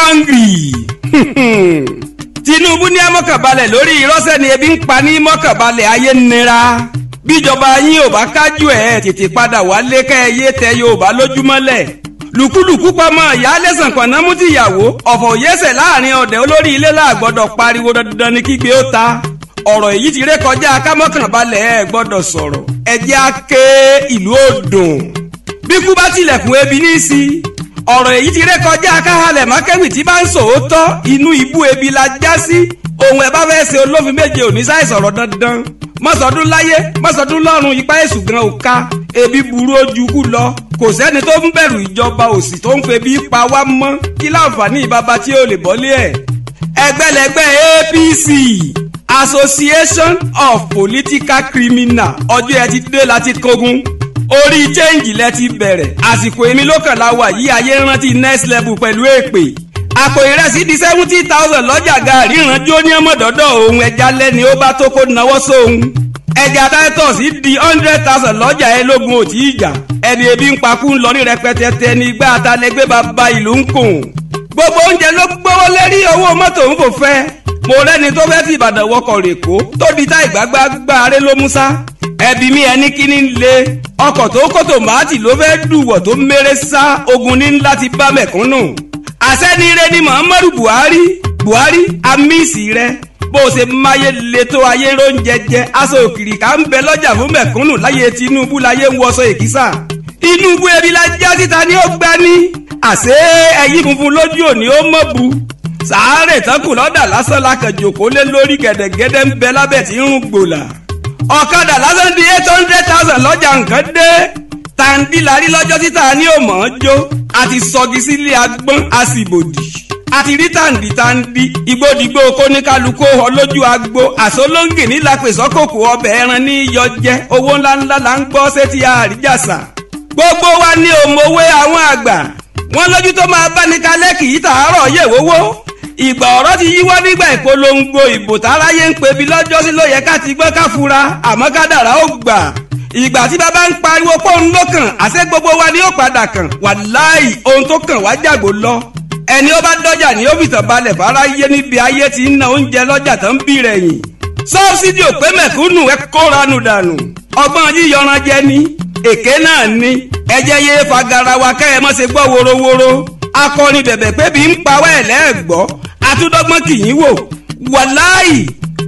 hungry. Tinubu ní amọ́kànbalẹ̀ lórí irọ́sẹ́ ni ebi ń pa ní mọ́kànbalẹ̀ ayé nira. Bíjọba yín ò bá kájú ẹ̀ tètè padà wálé kẹ́ẹ̀yé tẹ Yorùbá lójúmọ́lẹ̀. Lùkúlùkú pamọ́ ìyáálé sànkànná mú tìyàwó ọ̀fọ̀ òyẹ́sẹ̀ láàrin ọ̀dẹ̀ olórí ilé láàgbọ́dọ̀ pariwo dandan ní kígbe ó ta. Ọ̀rọ̀ èyí ti ré kọjá kámọ́kànbalẹ̀ ẹ̀ gbọ́dọ̀ sọ̀rọ̀ ẹjẹ́ á ké ìlú òdùn. Bí kú bá tilẹ̀kùn ebi ní í sí. Ọ̀rọ̀ èyí ti ré kọjá káhalẹ̀ mákẹ́wì tí bá ń sòótọ́ inú ibú ebi la já sí. Ohun ẹ̀ bá fẹ́ ṣe olófin méje òní ṣàìsọ̀rọ̀ dandan. Mọ́sọdún láyé mọ́sọdún lọ́run ipá èṣù gan ò ká ebi burú ojú kú lọ. Kò sẹ́ni tó ń bẹ̀rù ìjọba òsì tó ń febi pa wá mọ́ kí láǹfààní bàbá tí ó lè bọ́lé ẹ̀. Ẹgbẹ́lẹ́gbẹ́ APC Association of Political Criminal ọjọ́ ẹ ti dé láti kógun orí change lẹ ti bẹ̀rẹ̀ àsìkò èmi lókànlá wà yí ayé rántí next level pẹ̀lú èpè. Àpò ìrẹsì di 70,000 lọ́jà gàrí ìrànjú ó ní ọmọdọ́dọ̀ ohun ẹja lẹ́ni ó bá tó kó náwó sóhun. Ẹja titus di 100,000 lọ́jà ẹlógún ò tí ì jà ẹni ebi ń pakú ń lọ ní rẹpẹtẹ ní igbá àtàlẹgbẹ́ bàbá ìlú ń kùn. Gbogbo oúnjẹ ló gbówó lérí owó mọ́tò ń fò fẹ́. Mo rẹ́ni tó fẹ́ fi Ìbàdàn wọkọ̀ rèkó tó di tá ìgbàgbàgbà aré ló mú sá. Ẹbí mi ẹni kíní ń le ọkọ̀ tó kó tòmátì ló fẹ́ dùwọ̀ tó méré sá ogun ní ńlá ti bá mẹ̀kúnnù. Àṣẹ́nire ni Muhammadu Buhari amísì rẹ bó ṣe máyé le tó ayé róúnjẹ jẹ aṣọ òkìrì ká ń bẹ lọ́jà fún mẹ̀kúnnù láyé Tinubu láyé ń wọṣọ èkísà. Inú bú ebi la já síta ni ó gbá ní. Àṣé ẹyin funfun lójú òní ó mọ̀ bu. Sàárè tánkù lọ́dà lásán la kàn jòkó lé lórí gẹ̀dẹ̀gẹ̀dẹ̀ ń bẹ lábẹ́ tí ń rún gbòlà. Ọ̀kadà lásán di 800,000 lọ́jà nǹkan dé. Tàǹdí la rí lọ́jọ́ títà ní òmò jó. Àti sọgi sílé agbọ́n àsìbòdì. Àti rí tàǹdì igbódìgbò kóníkálukú ọ lójú agbo. Àsólóńgì nílà pèsọ́kòkò ọbẹ̀ ẹran ní iyọ̀ jẹ. Owó ńláńlá là ń gbọ́ sétí àríjàsà. Gbogbo wa ní òmòwé àwọn àgbà. Wọ́n lójú tó máa bá ní kalẹ́ kì í tàárọ̀ yẹ̀wówó. Ìgbà ọ̀rọ̀ ti yíwọ́ nígbà ìpolongo ìbò táráyé ń pebi lọ́jọ́ sí ló yẹ ká ti gbọ́ ká fura àmọ́ kádàrá ó gbà. Ìgbà tí bàbá ń pariwo pọ́ùn lókàn àṣẹ gbogbo wa ni ó padà kàn wàláì ohun tó kàn wá jàgbó lọ. Ẹni ó bá dọ́jà ní ó fìtàn balẹ̀ fáráyé níbi ayé ti ń na oúnjẹ lọ́jà tó ń bì rẹ̀yìn. Sọ́ọ̀sìdì ò pé mẹ̀kúnnù ẹ kóranù dànù. Ọgbọ́n yíyọran jẹ ni èké náà ni ẹjẹ́ yé fagarawa kẹ́ ẹ mọ́ ṣe gbọ́ worowóró. Akọrin bẹ̀bẹ̀ pé bí ń pa wá ẹ̀ lẹ́ẹ̀gbọ́ àtúndọ́gbọ́n kì í wò wàláì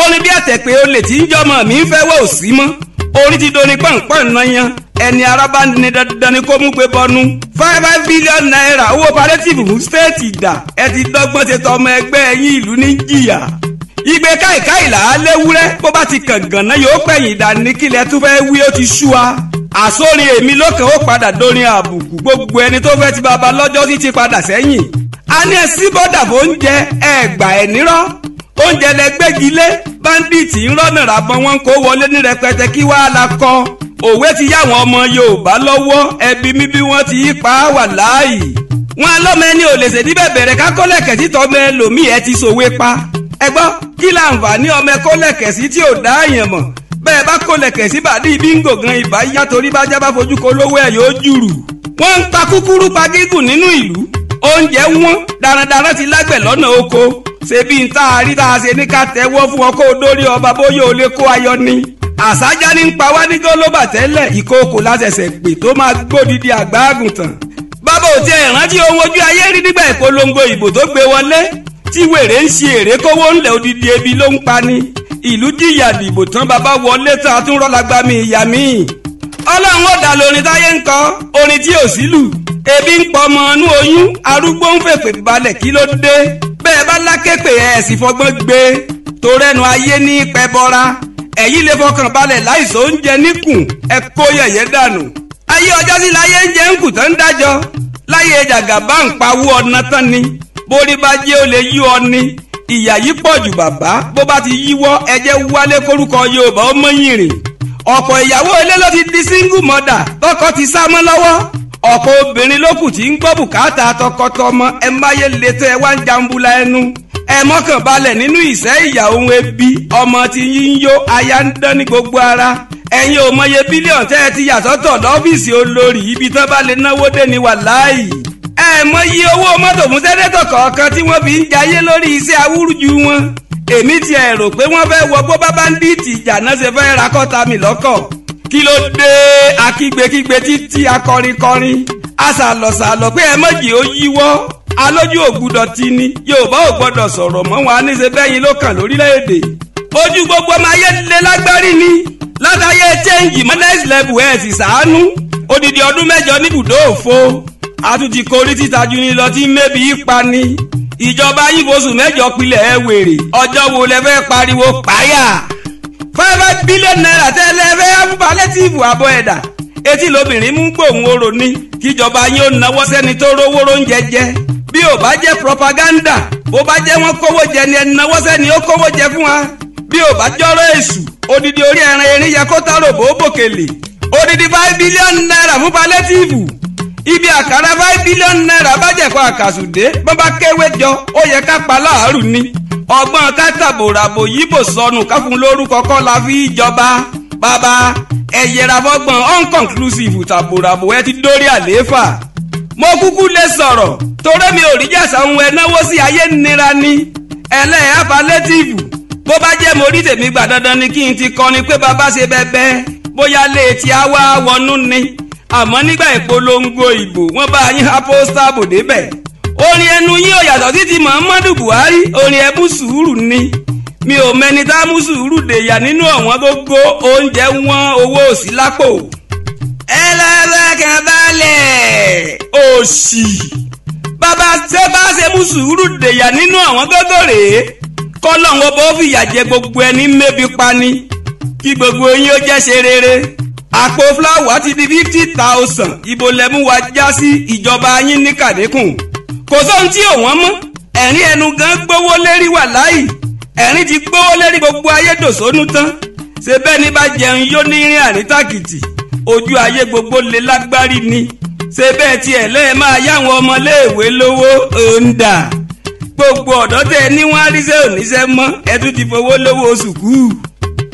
orin bí àtẹ̀pẹ́ olè tí ń jọmọ mi ń fẹ́ wò sí mọ́ orin ti dorin pọ̀npọ̀n náà yan ẹni araba ní dandan ni kó mú gbé bọnú 5 billion naira owó palliative fún stéètì dà ẹ ti dọ́gbọ́n ṣe tọmọ ẹgbẹ́ ẹ̀yìn ìlú ní jìyà igbe káìkáì là á léwúrẹ́ bó bá ti kàn gànná yóò pẹ̀yìn ìdání kílẹ̀ tó fẹ́ wí ó ti sú wa àsórin èmi lókàn ó padà dorin àbùkù gbogbo ẹni tó fẹ́ ti bàbá lọ́jọ́ sí ti padà sẹ́yìn a ní ẹsí bọ́dà fóúnjẹ ẹgbà ẹ̀ nírọ́ oúnjẹ lẹgbẹ́gilé báńdíìtì ń rọ́nà ràbọ̀n wọn kó wọlé ní rẹpẹtẹ kí wàá la kọ òwe ti yá àwọn ọmọ Yorùbá lọ́wọ́ ẹbí mi bí wọ́n ti yí pa á wà láàyè wọn alọ́mọ ẹni ò lè ṣèdí bẹ̀bẹ̀rẹ̀ kákọ́lẹ̀kẹ̀ sí tọ́mọ ẹlòmíì ẹ ti sòwe pa ẹ gbọ́ kí láǹfààní ọmọ ẹkọ́lẹ̀kẹ̀ sí tí ò dá àyàn mọ̀ bẹ́ẹ̀ bá kọ́lẹ̀kẹ̀ sí bàdí bíngò gan ìbá yá torí bá jábá fojú ko lówó ẹ̀ yóò jùrù wọ́n ń pa kúkúrú pa gígùn nínú ìlú oúnjẹ wọn darandaran ti lágbẹ̀ lọ́nà oko ṣebí ń tá a rí tá a ṣe ní ká tẹ́wọ́ fún ọkọ̀ odórí ọba bóyá o lè kó ayọ̀ ni àṣájá ní ń pa wá ní gólóbà tẹ́lẹ̀ ìkookò láṣẹ̀ṣẹ̀ pè tó máa gbódìdí àgbá àgùntàn bàbá ò tiẹ̀ rántí ohun ojú ayé rí nígbà ìpolongo ìbò tó gbé wọlé tí wèrè ń ṣe èrè kówó ńlẹ̀ odidi ebi ló ń pa ni ìlú jìyà dìbò tán bàbá wọlé tán àtúnrọ́lágbá mi ìyá mi ọlọ́run ó dà lórin táyé ń kọ orin tí ò sílù ebi ń pọ ọmọ inú oyún arúgbó ń fèpè balẹ̀ kí ló dé bẹ́ẹ̀ bá lákèpè ẹ̀ sì fọgbọ́n gbé torẹ́nu ayé ní pẹ́ bọ́ra ẹ̀yí lè fọkàn balẹ̀ láìsọ oúnjẹ níkùn ẹ kó yẹ̀yẹ́ dànù ayé ọjọ́ sí láyé ń jẹ ń kù tán dájọ́ láyé jàgàbá ń pawó ọ̀nà tán ni borí bá jẹ́ ó lè yí ọ ni ìyà yìí pọ̀ jù bàbá bó bá ti yíwọ́ ẹjẹ́ wálé kórúkọ Yorùbá ó mọ́yìn rìn ọ̀pọ̀ ìyàwó ilé ló ti di single mother tọkọ ti sá mọ́ lọ́wọ́ ọ̀pọ̀ obìnrin ló kù tí ń gbọ́ bùkátà tọkọtọmọ ẹ máyé létọ́ ẹ wá ń jambula ẹnu ẹ mọ́kàn balẹ̀ nínú ìṣẹ́ ìyà ohun ebi ọmọ tí yín yó aya ń dán ní gbogbo ara ẹ̀yin ò mọye bílíọ̀n tẹ́ ẹ ti yà sọ́tọ̀ lọ́fíìsì olórí ibi tán bá lè náwó dé ní wàláì ẹ mọ iye owó mọ́tò fún sẹ́nẹ́tọ̀ kọ̀ọ̀kan tí wọ́n fi ń jayé lórí iṣẹ́ awúrúju wọn. èmi ti ẹ̀ rò pé wọ́n fẹ́ wọ bó bá báńdíìtì ìjà náà ṣe fẹ́ ra kọ́ta mi lọ́kọ̀. kí ló dé akígbekígbe títí akọrinkọrin asàlọ̀sàlọ̀ pé ẹ mọ̀jì ó yíwọ́ alójú ògbúdọ̀ tí ni Yorùbá ò gbọ́dọ̀ sọ̀rọ̀ mọ́ wọn níṣe bẹ́yìn ló kàn lórílẹ̀‐èdè. ojú gbogbo ọmọ ayé lé lágbárí ni látàyé chẹ́ǹgì mọ́ next level ẹ̀ sì sàánú odidi ọdún 7 níbùdó òfo àtúntì korí títajú ni lọ tí mẹ́bí pa ni ìjọba yíboṣù 7 pilẹ̀ ẹ wèrè ọjọ́ wo lẹ fẹ́ pariwo páyà 5 billion naira tẹ́lẹ̀ fẹ́ palliative àbọ̀ ẹ̀dà etí lobìnrin mú gbòhùn orò ní kíjọba yín ó náwó sẹ́ni tó rówó róúnjẹ jẹ bí ò bá jẹ́ propaganda bó bá jẹ́ wọ́n kówó jẹ ni ẹni náwó sẹ́ni ó kówó jẹ fún wa bí ò bá jọ́rọ̀ èṣù odidi orí ẹran erin yẹ kó tárò bó bòkèlè odidi 5 billion naira fún palliative ibi àkàrà 5 billion naira bájẹ̀kọ́ àkàsùdé bọ́n bá kéwé jọ ó yẹ ká pa láàárù ni ọgbọ́n ká tàbòràbò yíbò sọnù ká fún lórúkọ kọ́ la fi jọba bàbá ẹ yẹra fọ́gbọ́n unconclusive tàbòràbò ẹ ti dórí àlééfà mo kúkú lè sọ̀rọ̀ torí mi ò rí jàsà ohun ẹ náwó sí ayé nira ni ẹlẹ́yà palliative bó bá jẹ́ mo rí tèmi gbà dandan ni kí n ti kọrin pé bàbá ṣe bẹ́bẹ́ bóyá lè ti á wá wọnú ni àmọ́ nígbà ìpolongo ìbò wọ́n bá yín ha pósítà bò débẹ̀ orin ẹnu yín ò yàtọ̀ sí ti Muhammadu Buhari orin ẹbú sùúrù ni mi ò mẹni tá mú sùúrù dèyà nínú ọ̀wọ́n gógó oúnjẹ wọn owó òsì lápò. ẹlẹ́sẹ̀kẹ̀ balẹ̀ òsì bàbá ṣé bá ṣe mú sùúrù dèyà nínú ọ̀wọ́n gógó rèé kọ́lọ́hún bó fìyà jẹ gbogbo ẹni mébi pa ni kí gbogbo yín ó jẹ́ ṣe rere àpò fúláwà ti di 50,000 ibo lẹ́mú wa já sí ìjọba yín ní kàdékùn kò sóhun tí ò wọ́n mọ́ ẹ̀rín ẹnu gan gbówó lérí wà láì ẹ̀rín ti gbówó lérí gbogbo ayé dòsónú tán ṣe bẹ́ẹ̀ ni bá jẹun yóò ní rin àrítàkìtì ojú ayé gbogbo lè lágbárí ni ṣe bẹ́ẹ̀ tiẹ̀ lẹ́ẹ̀ máa yáwọn ọmọléèwé lówó òǹdà gbogbo ọ̀dọ́ tẹ ní wọ́n á ríṣẹ́ òníṣẹ́ mọ́ ẹ tún ti fowó lówó sùkúù.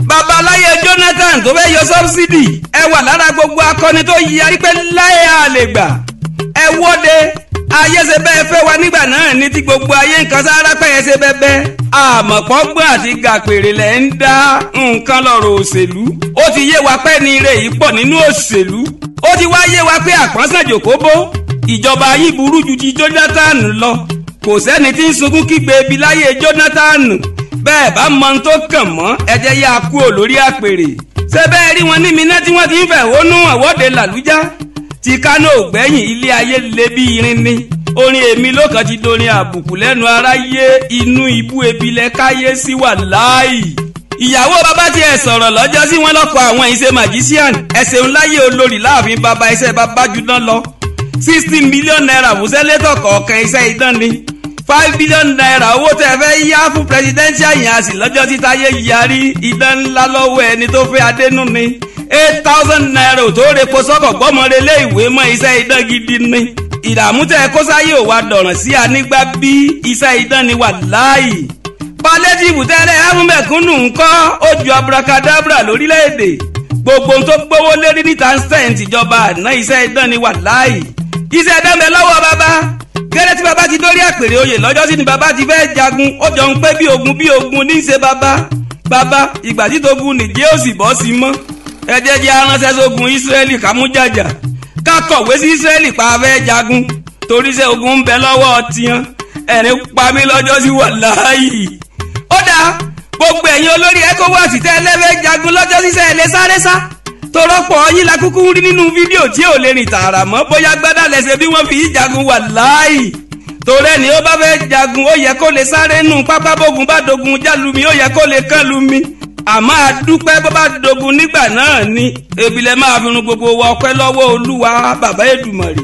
babaláyé Jonathan tó fẹ́ yọ sọ́bsidì ẹ wà lára gbogbo akọni tó yarí pé láyé àlè gbà ẹ wọ́de ayé ṣe bẹ́ẹ̀ fẹ́ wa nígbà náà ní tí gbogbo ayé nǹkan sára pẹ́yẹ ṣe bẹ́ẹ̀ àmọ̀pọ̀gbọ́n àti gàpèrè lẹ̀ ń dá nǹkan lọ́rọ̀ òṣèlú ó ti yé wa pẹ́ ní ire yìí pọ̀ nínú òṣèlú ó ti wá yé wa pé àpọ́nsàn jòkóbó ìjọba yìí burú ju ti Jonathan lọ kò sẹ́ni tí ń sunkún kígbe ibi láyé Jonathan bẹ́ẹ̀ bá mọ ohun tó kàn mọ́ ẹ̀jẹ̀ yá kú ò lórí àpèrè ṣé bẹ́ẹ̀ rí wọn ní Minna tí wọ́n ti ń fẹ̀hónú àwọ́de làlújá ti Kánò gbẹ̀yìn ilé ayé le bí irin ni orin èmi ló kàn ti dorin àbùkù lẹ́nu aráyé inú ibú ebilẹ̀ káyé sí wà láàyè. ìyàwó bàbá tiẹ̀ sọ̀rọ̀ lọ́jọ́ sí wọn lọ́kọ̀ àwọn iṣẹ́ magician ẹ̀sẹ̀ ńláyé olórí láàfin bàbá iṣẹ́ bàbá jùlọ lọ 60 million naira fún sẹ́lẹ̀tọ̀ kọ̀ọ̀kan iṣẹ́ idán ni 5 billion naira owó tẹ́ fẹ́ yá fún presidential yànsì lọ́jọ́ tí Táyé yarí idán ńlá lọ́wọ́ ẹni tó fẹ́ adénú ni 8,000 naira tó repo sọ́kọ̀ gbọ́mọdélé ìwé mọ́ iṣẹ́ idán gidi ni ìdààmú tẹ́ kó sáyé ò wá dọ̀ràn sí anígbá bí iṣẹ́ idán ni wà láàyè palliative tẹ́lẹ̀ amúmẹ̀kúnnù ńkọ́ ó ju abracadabra lórílẹ̀‐èdè gbogbo tó gbówó lérí ní tanzania ìjọba àná iṣẹ́ idán ni wà láàyè iṣẹ́ idán bẹ lọ́wọ́ bàbá gẹ́lẹ́ tí bàbá ti dórí àpèrè oyè lọ́jọ́ sí ni bàbá ti fẹ́ jagun ó jọ ń pé bí ogun ní í ṣe bàbá ìgbà tí tógun nìjẹ́ ò sì bọ́ sí mọ́ ẹ̀jẹ̀ jẹ́ aránṣẹ́ sógun Ísírẹ́lì kámújàjà ká kọ̀wé sí Ísírẹ́lì pa fẹ́ jagun torí iṣẹ́ ogun ń bẹ lọ́wọ́ tiyan ẹ̀rín pa mí lọ́jọ́ sí wà láàyè ó dáa gbogbo ẹ̀yin olórí ECOWAS tẹ́lẹ̀ fẹ́ jagun lọ́jọ́ síṣẹ́ ẹ̀ lè sáré sá torọ́pọ̀ yín la kúkú rí nínú fídíò tí ò lè rìn tààrà mọ́ bóyá gbádà lẹ́sẹ̀ bí wọ́n fi jagun wà láàyè torẹ́ ni ó bá fẹ́ jagun ó yẹ kó lè sáré nù pápá bógun bá dogun jálumi ó yẹ kó lè kán lumi àmọ́ àdúpẹ́ bó bá dogun nígbà náà ni ebilẹ̀ máa fi run gbogbo wa ọpẹ́ lọ́wọ́ Olúwa bàbá Èdùmàrè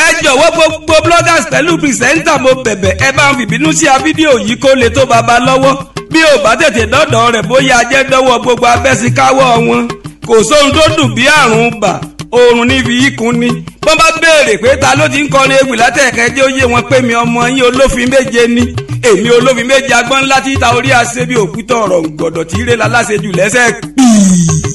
ẹ jọ̀wọ́ gbogbo bloggers pẹ̀lú pìrìsẹ́ńtà mo bẹ̀bẹ̀ ẹ bá ń fìbínú sí a fídíò yìí kó lè tó bàbá lọ́wọ́ bí ò bá tètè dọ́dọ̀ rẹ̀ bóyá ajẹ́ dọ́wọ́ gbogbo abẹ́síkáwọ́ wọn kò sóhun tó dùn bí àrùn bà oorun níbi ikùn ni wọ́n bá béèrè pé ta ló ti ń kọrin ewì látẹ̀kẹ́jẹ́ ó yé wọn pé mi ọmọ yín olófin méje ni èmi olófin méje agbọ́n ńlá títa orí àṣẹ bí òkúta ọ̀rọ̀ gbọ̀dọ̀ tí ire la láṣejù lẹ́sẹ̀ pìí.